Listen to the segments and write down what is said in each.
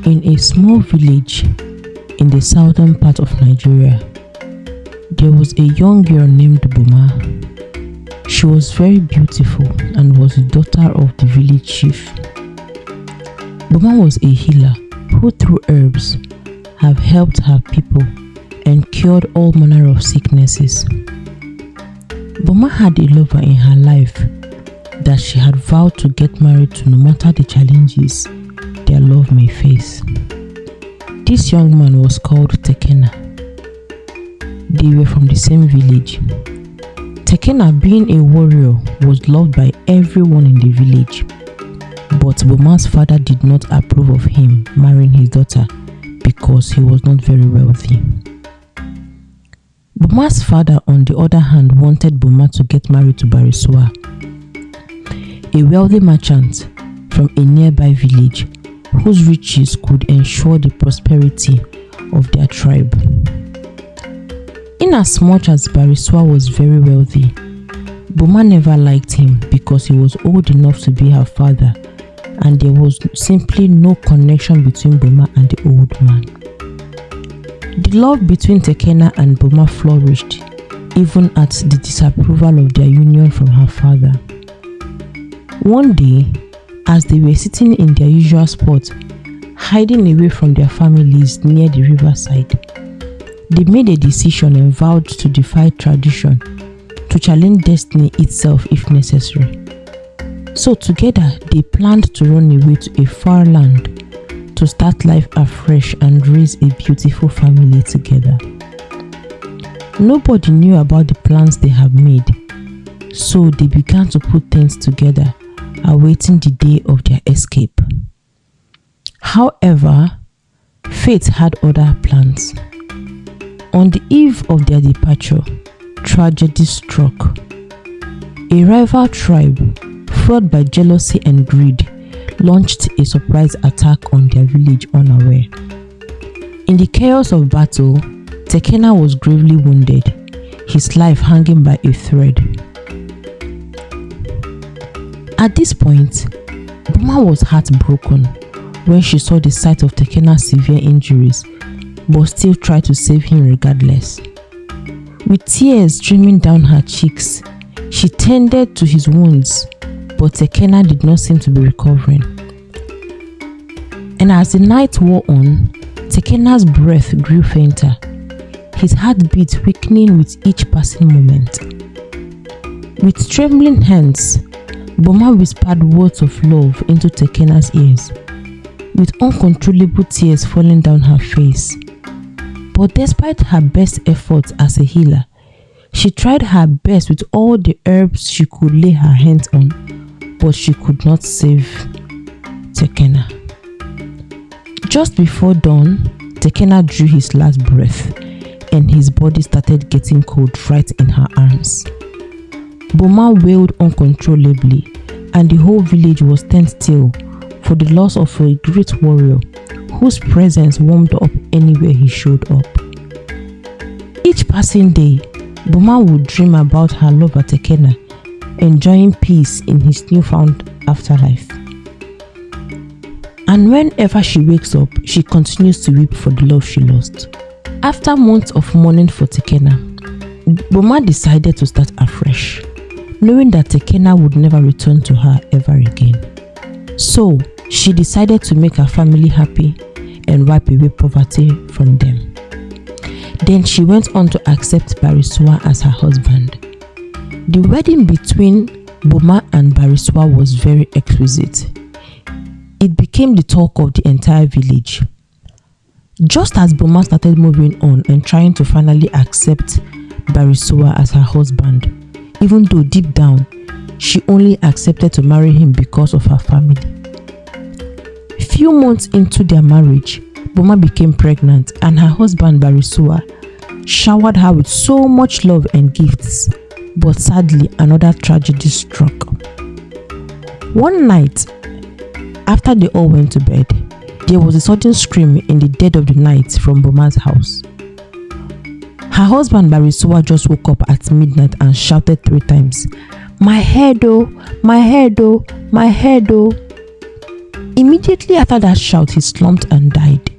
In a small village in the southern part of Nigeria, there was a young girl named Boma. She was very beautiful and was the daughter of the village chief. Boma was a healer who, through herbs, have helped her people and cured all manner of sicknesses. Boma had a lover in her life that she had vowed to get married to no matter the challenges their love may face. This young man was called Tekena. They were from the same village. Tekena, being a warrior, was loved by everyone in the village, but Boma's father did not approve of him marrying his daughter because he was not very wealthy. Boma's father, on the other hand, wanted Boma to get married to Barisua, a wealthy merchant from a nearby village whose riches could ensure the prosperity of their tribe. Inasmuch as Barisua was very wealthy, Boma never liked him because he was old enough to be her father, and there was simply no connection between Boma and the old man. The love between Tekena and Boma flourished even at the disapproval of their union from her father. One day, as they were sitting in their usual spot, hiding away from their families near the riverside, they made a decision and vowed to defy tradition, to challenge destiny itself if necessary. So together, they planned to run away to a far land to start life afresh and raise a beautiful family together. Nobody knew about the plans they had made, so they began to put things together, awaiting the day of their escape. However, fate had other plans. On the eve of their departure, tragedy struck. A rival tribe, fueled by jealousy and greed, launched a surprise attack on their village unaware. In the chaos of battle, Tekena was gravely wounded, his life hanging by a thread. At this point, Boma was heartbroken when she saw the sight of Tekena's severe injuries, but still tried to save him regardless. With tears streaming down her cheeks, she tended to his wounds, but Tekena did not seem to be recovering. And as the night wore on, Tekena's breath grew fainter, his heartbeat weakening with each passing moment. With trembling hands, Boma whispered words of love into Tekena's ears, with uncontrollable tears falling down her face. But despite her best efforts as a healer, she tried her best with all the herbs she could lay her hands on, but she could not save Tekena. Just before dawn, Tekena drew his last breath, and his body started getting cold right in her arms. Boma wailed uncontrollably, and the whole village was turned still for the loss of a great warrior whose presence warmed up anywhere he showed up. Each passing day, Boma would dream about her lover Tekena, enjoying peace in his newfound afterlife. And whenever she wakes up, she continues to weep for the love she lost. After months of mourning for Tekena, Boma decided to start afresh, knowing that Tekena would never return to her ever again. So, she decided to make her family happy and wipe away poverty from them. Then she went on to accept Barisua as her husband. The wedding between Boma and Barisua was very exquisite. It became the talk of the entire village. Just as Boma started moving on and trying to finally accept Barisua as her husband, even though deep down, she only accepted to marry him because of her family. Few months into their marriage, Boma became pregnant, and her husband Barisua showered her with so much love and gifts, but sadly another tragedy struck. One night, after they all went to bed, there was a sudden scream in the dead of the night from Boma's house. Her husband Barisua just woke up at midnight and shouted 3 times, "My head oh, my head oh, my head oh." Immediately after that shout, he slumped and died.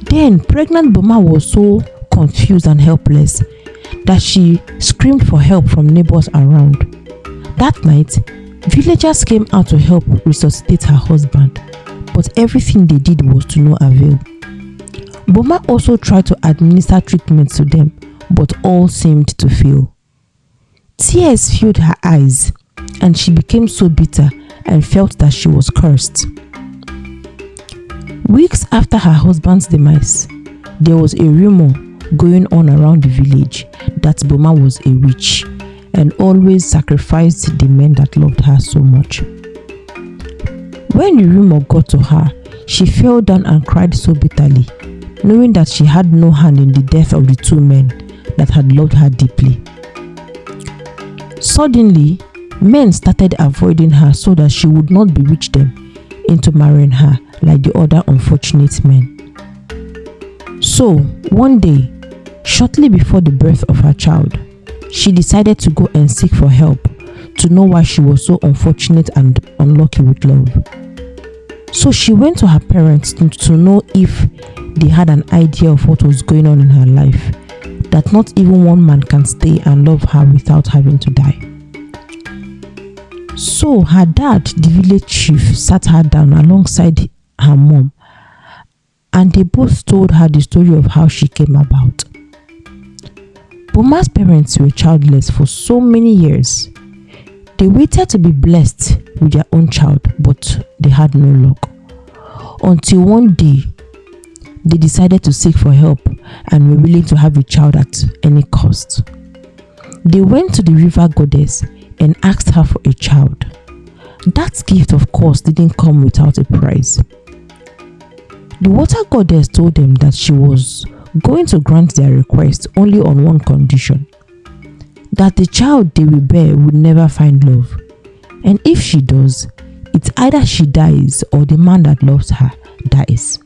Then pregnant Boma was so confused and helpless that she screamed for help from neighbors around. That night, villagers came out to help resuscitate her husband, but everything they did was to no avail. Boma also tried to administer treatment to them, but all seemed to fail. Tears filled her eyes, and she became so bitter and felt that she was cursed. Weeks after her husband's demise, there was a rumor going on around the village that Boma was a witch and always sacrificed the men that loved her so much. When the rumor got to her, she fell down and cried so bitterly, knowing that she had no hand in the death of the two men that had loved her deeply. Suddenly, men started avoiding her so that she would not bewitch them into marrying her like the other unfortunate men. So, one day, shortly before the birth of her child, she decided to go and seek for help to know why she was so unfortunate and unlucky with love. So she went to her parents to know if they had an idea of what was going on in her life, that not even one man can stay and love her without having to die. So her dad, the village chief, sat her down alongside her mom, and they both told her the story of how she came about. Boma's parents were childless for so many years. They waited to be blessed with their own child, but they had no luck. Until one day, they decided to seek for help and were willing to have a child at any cost. They went to the river goddess and asked her for a child. That gift, of course, didn't come without a price. The water goddess told them that she was going to grant their request only on one condition: that the child they will bear would never find love, and if she does, it's either she dies or the man that loves her dies.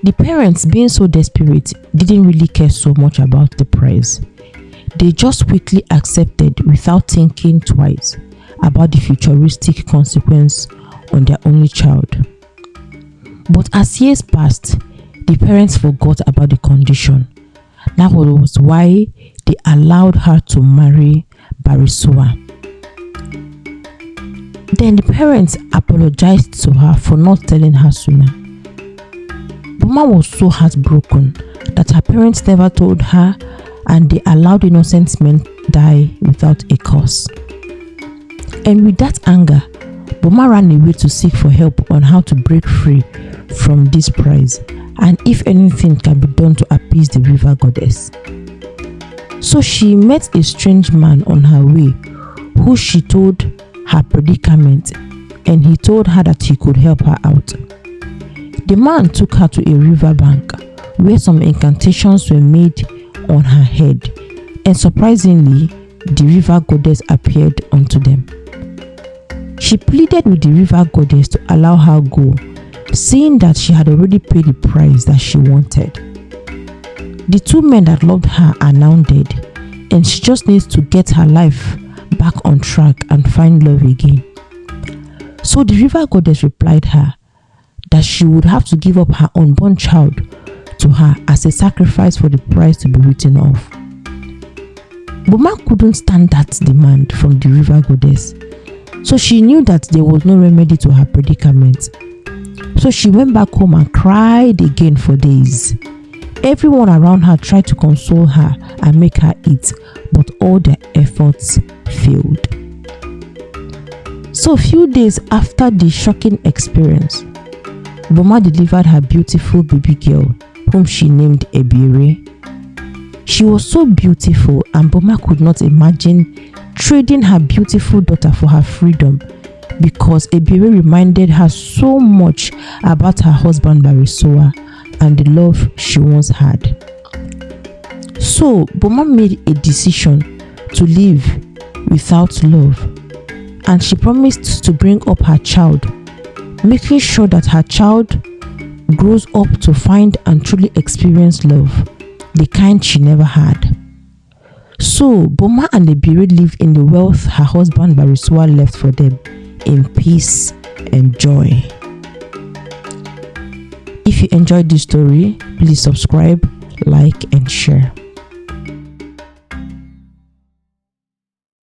The parents, being so desperate, didn't really care so much about the price. They just quickly accepted without thinking twice about the futuristic consequence on their only child. But as years passed, the parents forgot about the condition. That was why they allowed her to marry Barisua. Then the parents apologized to her for not telling her sooner. Boma was so heartbroken that her parents never told her, and they allowed innocent men die without a cause. And with that anger, Boma ran away to seek for help on how to break free from this prize, and if anything can be done to appease the river goddess. So she met a strange man on her way who she told her predicament, and he told her that he could help her out. The man took her to a river bank where some incantations were made on her head, and surprisingly, the river goddess appeared unto them. She pleaded with the river goddess to allow her go, saying that she had already paid the price that she wanted. The two men that loved her are now dead, and she just needs to get her life back on track and find love again. So the river goddess replied her that she would have to give up her unborn child to her as a sacrifice for the price to be written off. Boma couldn't stand that demand from the river goddess, so she knew that there was no remedy to her predicament. So she went back home and cried again for days. Everyone around her tried to console her and make her eat, but all their efforts failed. So a few days after the shocking experience, Boma delivered her beautiful baby girl, whom she named Ebire. She was so beautiful, and Boma could not imagine trading her beautiful daughter for her freedom, because Ebire reminded her so much about her husband Barisua and the love she once had. So Boma made a decision to live without love, and she promised to bring up her child, making sure that her child grows up to find and truly experience love, the kind she never had. So Boma and Ebire lived in the wealth her husband Barisua left for them in peace and joy. If you enjoyed this story, please subscribe, like, and share.